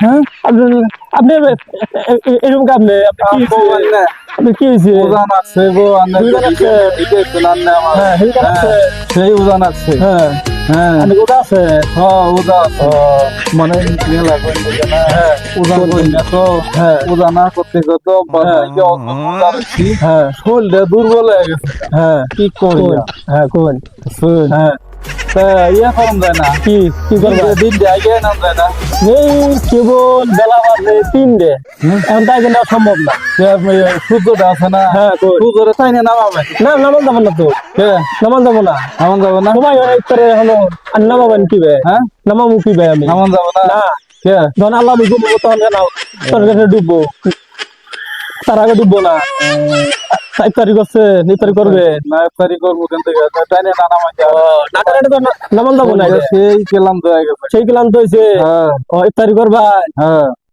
হ্যাঁ আপনি আপনি এরকম আপনি আপনি কি হয়েছে উজান আছে গো হ্যাঁ হেলকার আছে সেই উজান আছে হ্যাঁ হ্যাঁ আপনি কোথায় আছে উজা আছে মানে মেলা কইলে না হ্যাঁ উজান করি না তো হ্যাঁ উজানা করতে করতে হ্যাঁ শরীরটা দুর্বল হয়ে গেছে হ্যাঁ কি করি হ্যাঁ কোন শুন হ্যাঁ ইয়ে করুন যায় না কি কি করবা দিন আগে নাম যায় না এই কেবল বেলা বাজে 3টে এখন তাই কিন্তু সম্ভব না সূর্যটা আছে না হ্যাঁ কই সূর্যটা তাই না নামাবে না নামান যাবো না তো নামান যাবো না নামান যাবো না সময় অনেক করে হলো আর নামাবেন কি বে হ্যাঁ নামাবো কি বে আমি নামান যাবো না না কে ধন আল্লাহ ডুববো তখন কেন তোর কাছে ডুববো তার আগে ডুববো না 7 তারিখ হচ্ছে 9 তারিখ করবে না ইফতারি করবো কেন থেকে তাই না নামাই না করে তো নামান যাবো না সেই কেলাম তো হয়ে গেছে সেই ক্লান্ত হয়েছে হ্যাঁ 1 তারিখ করবা হ্যাঁ